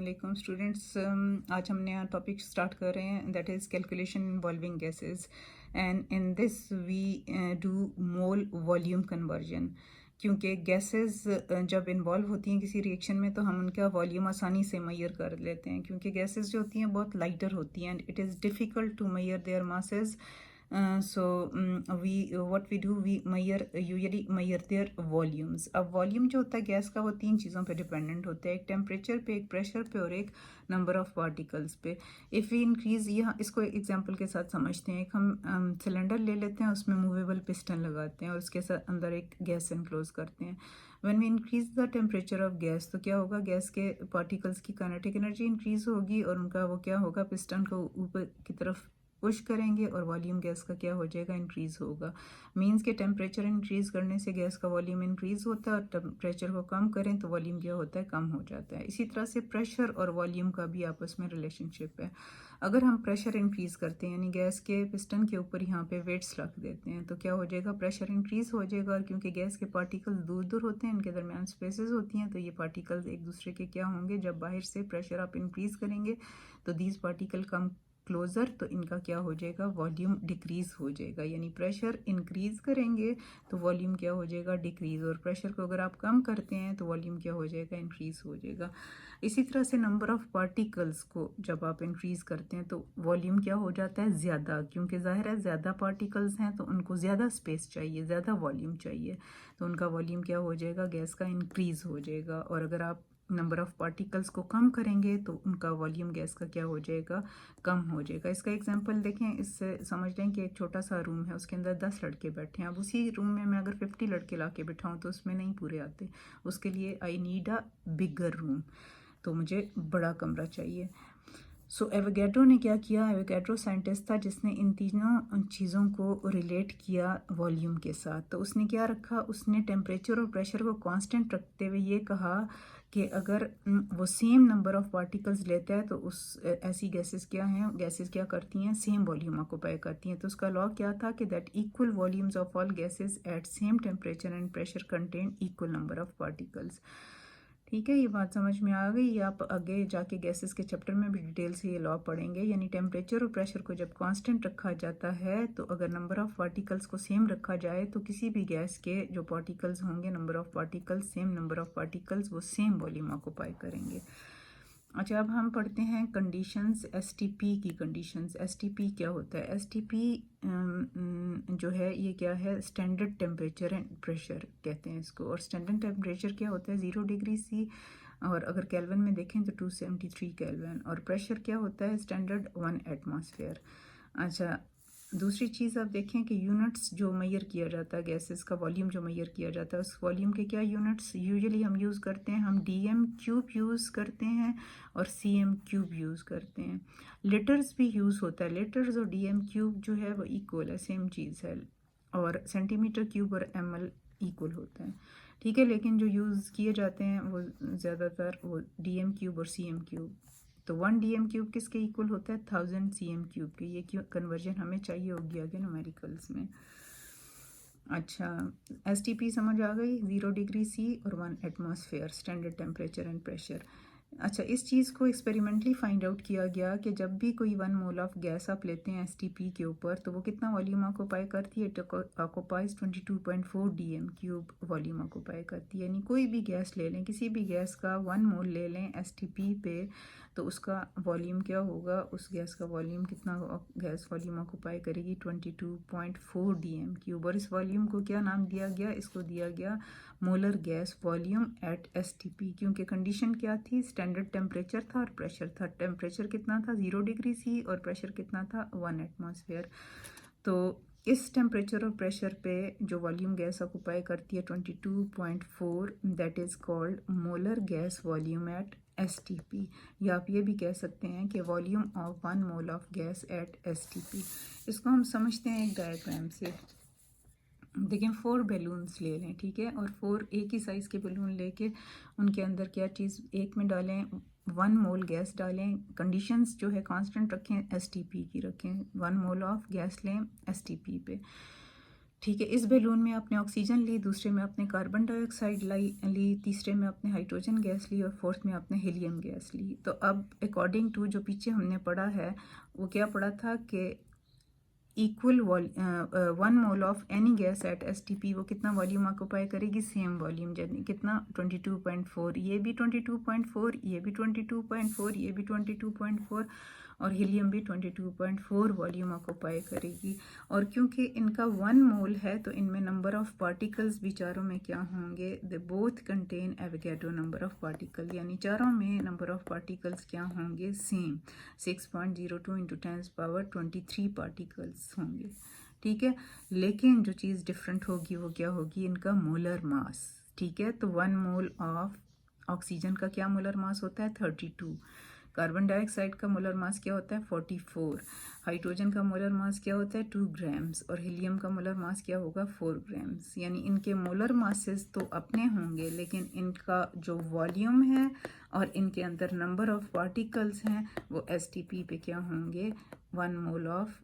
वालेकुम स्टूडेंट्स, आज हम नया टॉपिक स्टार्ट कर रहे हैं that is calculation involving gases and in this we do mole volume conversion. क्योंकि गैसेस जब इन्वॉल्व होती हैं किसी रिएक्शन में तो हम उनका वॉल्यूम आसानी से मैयर कर लेते हैं, क्योंकि गैसेस जो होती हैं बहुत लाइटर होती हैं and it is difficult to measure their masses. what we do, we usually measure their volumes. अब वॉल्यूम जो होता है गैस का वो तीन चीज़ों पे डिपेंडेंट होता है, एक टेम्परेचर पे, एक प्रेशर पे और एक नंबर ऑफ पार्टिकल्स पे। इफ़ वी इंक्रीज, यहाँ इसको एग्जांपल के साथ समझते हैं। एक हम सिलेंडर ले लेते हैं, उसमें मूवेबल पिस्टन लगाते हैं और उसके साथ अंदर एक गैस इनक्लोज करते हैं। When we increase the temperature of gas तो क्या होगा, गैस के पार्टिकल्स की काइनेटिक एनर्जी इंक्रीज होगी और उनका वो क्या होगा, पिस्टन को ऊपर की तरफ पुश करेंगे और वॉल्यूम गैस का क्या हो जाएगा, इंक्रीज़ होगा। मींस के टेम्परेचर इंक्रीज़ करने से गैस का वॉल्यूम इंक्रीज़ होता है और टेम्परेचर को कम करें तो वॉल्यूम क्या होता है, कम हो जाता है। इसी तरह से प्रेशर और वॉल्यूम का भी आपस में रिलेशनशिप है। अगर हम प्रेशर इंक्रीज़ करते हैं, यानी गैस के पिस्टन के ऊपर यहाँ पे वेट्स रख देते हैं, तो क्या हो जाएगा, प्रेशर इंक्रीज़ हो जाएगा। और क्योंकि गैस के पार्टिकल्स दूर दूर होते हैं, इनके दरमियान स्पेसेस होती हैं, तो ये पार्टिकल्स एक दूसरे के क्या होंगे, जब बाहर से प्रेशर आप इंक्रीज़ करेंगे तो दीज पार्टिकल कम क्लोज़र, तो इनका क्या हो जाएगा, वॉल्यूम डिक्रीज़ हो जाएगा। यानी प्रेशर इंक्रीज़ करेंगे तो वॉल्यूम क्या हो जाएगा, डिक्रीज़, और प्रेशर को अगर आप कम करते हैं तो वॉल्यूम क्या हो जाएगा, इंक्रीज़ हो जाएगा। इसी तरह से नंबर ऑफ़ पार्टिकल्स को जब आप इंक्रीज़ करते हैं तो वॉल्यूम क्या हो जाता है, ज़्यादा, क्योंकि ज़ाहिर है ज़्यादा पार्टिकल्स हैं तो उनको ज़्यादा स्पेस चाहिए, ज़्यादा वॉल्यूम चाहिए, तो उनका वॉल्यूम क्या हो जाएगा, गैस का इंक्रीज़ हो जाएगा। और अगर आप नंबर ऑफ़ पार्टिकल्स को कम करेंगे तो उनका वॉल्यूम गैस का क्या हो जाएगा, कम हो जाएगा। इसका एग्जांपल देखें, इससे समझ लें कि एक छोटा सा रूम है, उसके अंदर 10 लड़के बैठे हैं। अब उसी रूम में मैं अगर 50 लड़के ला के बिठाऊँ तो उसमें नहीं पूरे आते। उसके लिए I need a bigger room, तो मुझे बड़ा कमरा चाहिए। सो एवोगैड्रो ने क्या किया, एवोगैड्रो साइंटिस्ट था जिसने इन तीनों चीज़ों को रिलेट किया वॉल्यूम के साथ। तो उसने क्या रखा, उसने टेम्परेचर और प्रेशर को कांस्टेंट रखते हुए ये कहा कि अगर वो सेम नंबर ऑफ पार्टिकल्स लेता है तो उस ऐसी गैसेस क्या हैं, गैसेस क्या करती हैं, सेम वॉल्यूम ऑक्यूपाई करती हैं। तो उसका लॉ क्या था कि that equal volumes of all gases at same temperature and pressure contain equal number of particles. ठीक है, ये बात समझ में आ गई। आप आगे जाके गैसेस के चैप्टर में भी डिटेल से ये लॉ पढ़ेंगे। यानी टेम्परेचर और प्रेशर को जब कांस्टेंट रखा जाता है तो अगर नंबर ऑफ़ पार्टिकल्स को सेम रखा जाए तो किसी भी गैस के जो पार्टिकल्स होंगे, number of particles, same number of particles, वो सेम वॉल्यूम ऑक्यूपाई करेंगे। अच्छा, अब हम पढ़ते हैं कंडीशंस, एसटीपी की कंडीशंस। एसटीपी क्या होता है, एसटीपी जो है ये क्या है, स्टैंडर्ड टेम्परेचर एंड प्रेशर कहते हैं इसको। और स्टैंडर्ड टेम्परेचर क्या होता है, 0 डिग्री सी, और अगर केल्विन में देखें तो 273 केल्विन। और प्रेशर क्या होता है, स्टैंडर्ड 1 एटमॉस्फेयर। अच्छा, दूसरी चीज़ आप देखें कि यूनिट्स जो मैयर किया जाता है गैसेस का, वॉल्यूम जो मैयर किया जाता है, उस वॉल्यूम के क्या यूनिट्स यूजुअली हम यूज़ करते हैं, हम डीएम क्यूब यूज़ करते हैं और सीएम क्यूब यूज़ करते हैं। लीटर्स भी यूज़ होता है, लीटर्स और डीएम क्यूब जो है वो इक्वल है, सेम चीज़ है। और सेंटीमीटर क्यूब और एमएल इक्वल होता है, ठीक है। लेकिन जो यूज़ किए जाते हैं वो ज़्यादातर वो डीएम क्यूब और सीएम क्यूब। तो 1 डीएम क्यूब किसके इक्वल होता है, 1000 सीएम क्यूब के। ये क्यों कन्वर्जन हमें चाहिए होगी आगे न्यूमेरिकल्स में। अच्छा, एसटीपी समझ आ गई, 0 डिग्री सी और 1 atmosphere, standard temperature and pressure. अच्छा, इस चीज़ को एक्सपेरिमेंटली फाइंड आउट किया गया कि जब भी कोई 1 मोल ऑफ गैस आप लेते हैं एसटीपी के ऊपर तो वो कितना वॉल्यूम ऑक्यूपाई करती है, occupies 22.4 DM cube volume occupy करती है। यानी कोई भी गैस ले लें, किसी भी गैस का 1 मोल ले लें एसटीपी पे तो उसका वॉल्यूम क्या होगा, उस गैस का वॉल्यूम कितना गैस वॉल्यूम ऑक्यूपाई करेगी, 22.4 डीएम क्यूब। और इस वॉल्यूम को क्या नाम दिया गया, इसको दिया गया molar gas volume eight STP. क्योंकि कंडीशन क्या थी, स्टैंडर्ड टेम्परेचर था और प्रेशर था। टेम्परेचर कितना था, 0 डिग्री सी, और प्रेशर कितना था, 1 एटमॉस्फेयर। तो इस टेम्परेचर और प्रेशर पे जो वॉल्यूम गैस ऑक्यूपाई करती है 22.4, that is called molar gas volume eight STP. या आप ये भी कह सकते हैं कि volume of 1 mole of gas at STP. इसको हम समझते हैं एक डायग्राम से। देखिए 4 बैलून्स ले लें, ठीक है, और 4 एक ही साइज़ के बैलून लेके उनके अंदर क्या चीज़, एक में डालें 1 मोल गैस डालें, कंडीशंस जो है कांस्टेंट रखें, एसटीपी की रखें, 1 मोल ऑफ गैस लें एसटीपी पे। ठीक है, इस बैलून में आपने ऑक्सीजन ली, दूसरे में आपने कार्बन डाइऑक्साइड ली, तीसरे में आपने हाइड्रोजन गैस ली और फोर्थ में आपने हीलियम गैस ली। तो अब अकॉर्डिंग टू जो पीछे हमने पढ़ा है वो क्या पढ़ा था कि equal 1 mole of any gas at STP वो कितना वॉल्यूम ऑक्यूपाई करेगी, सेम वॉल्यूम, यानी कितना 22.4, ये भी 22.4, ये भी 22.4, ये भी 22.4 और हीलियम भी 22.4 वॉल्यूम ऑक्यूपाई करेगी। और क्योंकि इनका 1 मोल है तो इनमें नंबर ऑफ पार्टिकल्स भी चारों में क्या होंगे, they both contain Avogadro number of particle, यानी चारों में नंबर ऑफ पार्टिकल्स क्या होंगे, सेम 6.02 इंटू 10⁻23 पार्टिकल्स होंगे। ठीक है, लेकिन जो चीज़ डिफरेंट होगी वो क्या होगी, इनका मोलर मास। ठीक है, तो 1 मोल ऑफ ऑक्सीजन का क्या मोलर मास होता है, 32। कार्बन डाइऑक्साइड का मोलर मास क्या होता है, 44। हाइड्रोजन का मोलर मास क्या होता है, 2 ग्राम्स। और हीलियम का मोलर मास क्या होगा, 4 ग्राम्स। यानी इनके मोलर मासेस तो अपने होंगे, लेकिन इनका जो वॉल्यूम है और इनके अंदर नंबर ऑफ पार्टिकल्स हैं वो STP पे क्या होंगे, 1 mole of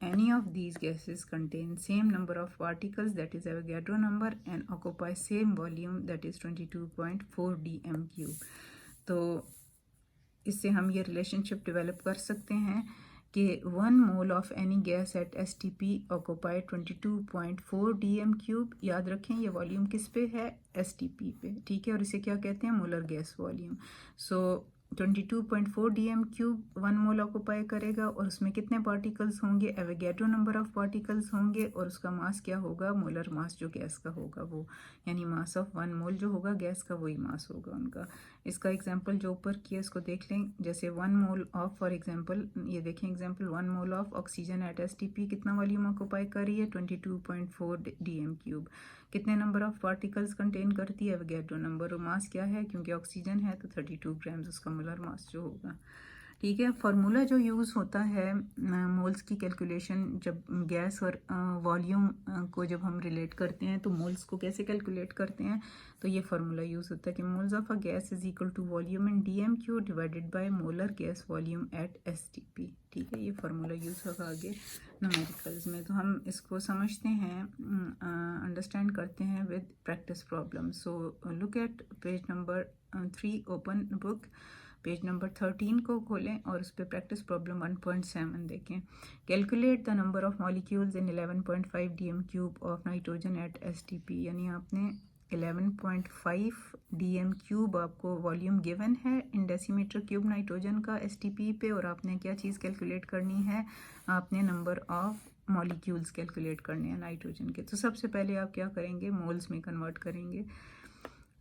any of these gases contain same number of particles, that is Avogadro number, and occupy same volume, that is 22.4 dm³। तो इससे हम ये रिलेशनशिप डेवलप कर सकते हैं कि 1 mole of any gas at STP occupy 22.4 dm³। याद रखें ये वॉल्यूम किस पे है, STP पे। ठीक है, और इसे क्या कहते हैं, मोलर गैस वॉल्यूम। सो 22.4 dm³ 1 मोल ऑक्यूपाई करेगा और उसमें कितने पार्टिकल्स होंगे, एवोगैड्रो नंबर ऑफ पार्टिकल्स होंगे, और उसका मास क्या होगा, मोलर मास जो गैस का होगा वो, यानी मास ऑफ 1 मोल जो होगा गैस का वही मास होगा उनका। इसका एग्जांपल जो ऊपर किया इसको देख लें, जैसे 1 मोल ऑफ, फॉर एग्जांपल ये देखें example, 1 mole of oxygen at STP कितना वॉल्यूम ऑक्यूपाई कर रही है, 22.4 dm³। कितने नंबर ऑफ पार्टिकल्स कंटेन करती है, एवोगैड्रो नंबर, और मास क्या है, क्योंकि ऑक्सीजन है तो 32 ग्राम्स उसका मोलर मास जो होगा। ठीक है, फार्मूला जो यूज़ होता है मोल्स की कैलकुलेशन, जब गैस और वॉल्यूम को जब हम रिलेट करते हैं तो मोल्स को कैसे कैलकुलेट करते हैं, तो ये फार्मूला यूज़ होता है कि moles of a gas is equal to volume in dm³ divided by molar gas volume at STP। ठीक है, ये फार्मूला यूज़ होगा आगे न्यूमेरिकल्स में। तो हम इसको समझते हैं, अंडरस्टैंड करते हैं with practice problem. So look at page number 3, open book, page number 13 को खोलें और उस पर प्रैक्टिस प्रॉब्लम 1.7 देखें। Calculate the number of molecules in 11.5 dm³ of nitrogen eight STP। यानी आपने 11.5 dm³ आपको वॉल्यूम गिवन है इन डेसीमीटर क्यूब नाइट्रोजन का STP पे, और आपने क्या चीज़ कैलकुलेट करनी है, आपने नंबर ऑफ मॉलिक्यूल्स कैलकुलेट करने हैं नाइट्रोजन के। तो सबसे पहले आप क्या करेंगे, मोल्स में कन्वर्ट करेंगे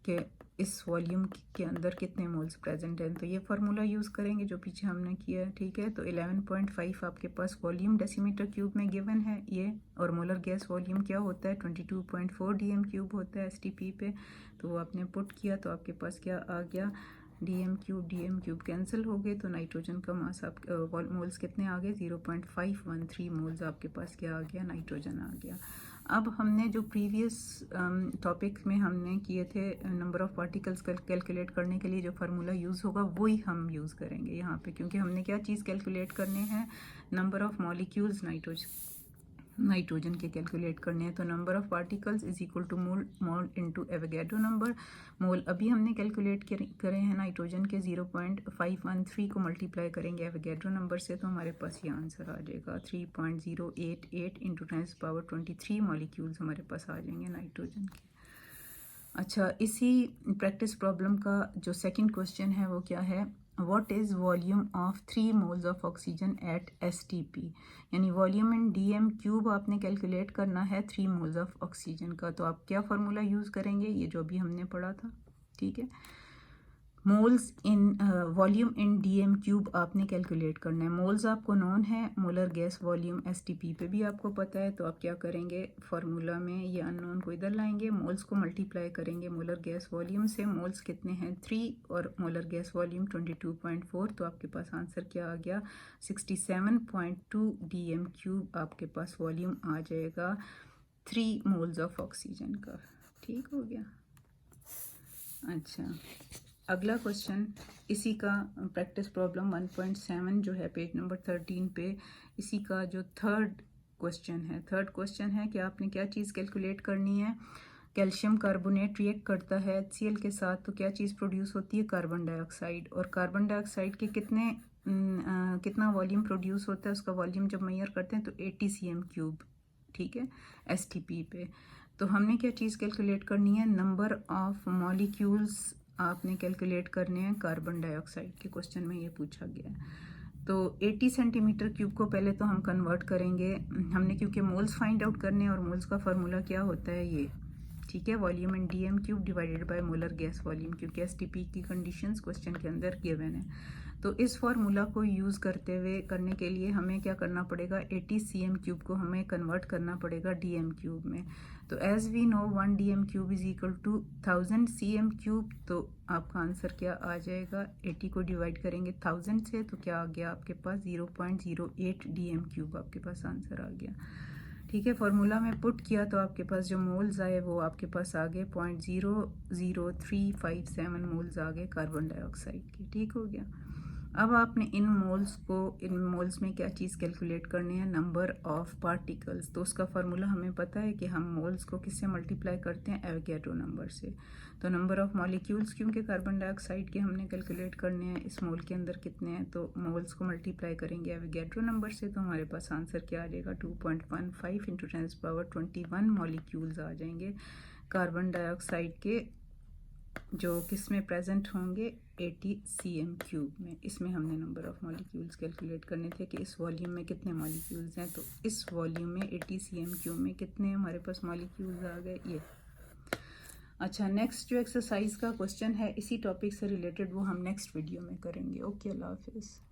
कि इस वॉल्यूम के अंदर कितने मोल्स प्रेजेंट हैं। तो ये फार्मूला यूज़ करेंगे जो पीछे हमने किया है। ठीक है, तो 11.5 आपके पास वॉल्यूम डेसीमीटर क्यूब में गिवन है ये, और मोलर गैस वॉल्यूम क्या होता है, 22.4 dm³ होता है STP पे। तो वो आपने पुट किया तो आपके पास क्या आ गया, dm³ कैंसिल हो गए, तो नाइट्रोजन का मास आप मोल्स कितने आ गए, 0.513 मोल्स आपके पास क्या आ गया, नाइट्रोजन आ गया। अब हमने जो प्रीवियस टॉपिक में हमने किए थे नंबर ऑफ पार्टिकल्स कैलकुलेट करने के लिए जो फार्मूला यूज़ होगा वही हम यूज़ करेंगे यहाँ पे, क्योंकि हमने क्या चीज़ कैलकुलेट करने हैं, नंबर ऑफ मॉलिक्यूल्स नाइट्रोजन के कैलकुलेट करने हैं। तो number of particles is equal to mole into Avogadro number. Mole अभी हमने कैलकुलेट करे हैं नाइट्रोजन के, 0.513 को मल्टीप्लाई करेंगे एवोगैड्रो नंबर से तो हमारे पास ये आंसर आ जाएगा, 3.088 इंटू 10⁻23 मॉलिक्यूल्स हमारे पास आ जाएंगे नाइट्रोजन के। अच्छा, इसी प्रैक्टिस प्रॉब्लम का जो सेकंड क्वेश्चन है वो क्या है, what is volume of 3 moles of oxygen at STP। यानी वॉल्यूम इन dm³ आपने कैलकुलेट करना है 3 मोल्स ऑफ ऑक्सीजन का। तो आप क्या फार्मूला यूज़ करेंगे, ये जो अभी हमने पढ़ा था। ठीक है, moles in volume in dm³ आपने कैलकुलेट करना है। मोल्स आपको नोन है, मोलर गैस वॉल्यूम STP पे भी आपको पता है। तो आप क्या करेंगे, फार्मूला में ये अननोन को इधर लाएंगे, मोल्स को मल्टीप्लाई करेंगे मोलर गैस वॉल्यूम से। मोल्स कितने हैं, 3, और मोलर गैस वॉल्यूम 22.4, तो आपके पास आंसर क्या आ गया, 67.2 dm³ आपके पास वॉल्यूम आ जाएगा 3 मोल्स ऑफ ऑक्सीजन का। ठीक हो गया। अच्छा, अगला क्वेश्चन इसी का प्रैक्टिस प्रॉब्लम 1.7 जो है पेज नंबर 13 पे, इसी का जो थर्ड क्वेश्चन है। थर्ड क्वेश्चन है कि आपने क्या चीज़ कैलकुलेट करनी है। कैल्शियम कार्बोनेट रिएक्ट करता है HCl के साथ तो क्या चीज़ प्रोड्यूस होती है, कार्बन डाइऑक्साइड। और कार्बन डाइऑक्साइड के कितना वॉल्यूम प्रोड्यूस होता है, उसका वॉल्यूम जब मेजर करते हैं तो 80 cm3, ठीक है, STP पे। तो हमने क्या चीज़ कैलकुलेट करनी है, नंबर ऑफ मॉलिक्यूल्स आपने कैलकुलेट करने हैं कार्बन डाइऑक्साइड के। क्वेश्चन में ये पूछा गया है। तो 80 cm3 को पहले तो हम कन्वर्ट करेंगे, हमने क्योंकि मोल्स फाइंड आउट करने हैं और मोल्स का फार्मूला क्या होता है ये, ठीक है, volume in dm³ divided by molar gas volume, क्योंकि STP की कंडीशंस क्वेश्चन के अंदर गिवन है। तो इस फार्मूला को यूज़ करने के लिए हमें क्या करना पड़ेगा, 80 cm³ को हमें कन्वर्ट करना पड़ेगा dm³ में। तो as we know 1 dm³ is equal to 1000 cm³। तो आपका आंसर क्या आ जाएगा, 80 को डिवाइड करेंगे 1000 से तो क्या आ गया आपके पास 0.08 dm³ आपके पास आंसर आ गया, ठीक है। फार्मूला में पुट किया तो आपके पास जो मोल्स आए वो आपके पास आ गए 0.00357 मोल्स आ गए कार्बन डाइऑक्साइड के, ठीक हो गया। अब आपने इन मोल्स में क्या चीज़ कैलकुलेट करनी है, नंबर ऑफ पार्टिकल्स। तो उसका फार्मूला हमें पता है कि हम मोल्स को किससे मल्टीप्लाई करते हैं, एवोगैड्रो नंबर से। तो नंबर ऑफ मॉलिक्यूल्स क्योंकि कार्बन डाइऑक्साइड के हमने कैलकुलेट करने हैं, इस मोल के अंदर कितने हैं, तो मोल्स को मल्टीप्लाई करेंगे एवोगैड्रो नंबर से तो हमारे पास आंसर क्या आ जाएगा, 2.15 × 10⁻21 मॉलिक्यूल्स आ जाएंगे कार्बन डाइऑक्साइड के, जो किस में प्रेजेंट होंगे, 80 cm³ में। इसमें हमने नंबर ऑफ मॉलिक्यूल्स कैलकुलेट करने थे कि इस वॉल्यूम में कितने मॉलिक्यूल्स हैं। तो इस वॉल्यूम में 80 cm³ में कितने हमारे पास मॉलिक्यूल्स आ गए, ये। अच्छा, नेक्स्ट जो एक्सरसाइज का क्वेश्चन है इसी टॉपिक से रिलेटेड, वो हम नेक्स्ट वीडियो में करेंगे। ओके, अल्लाह हाफिज़।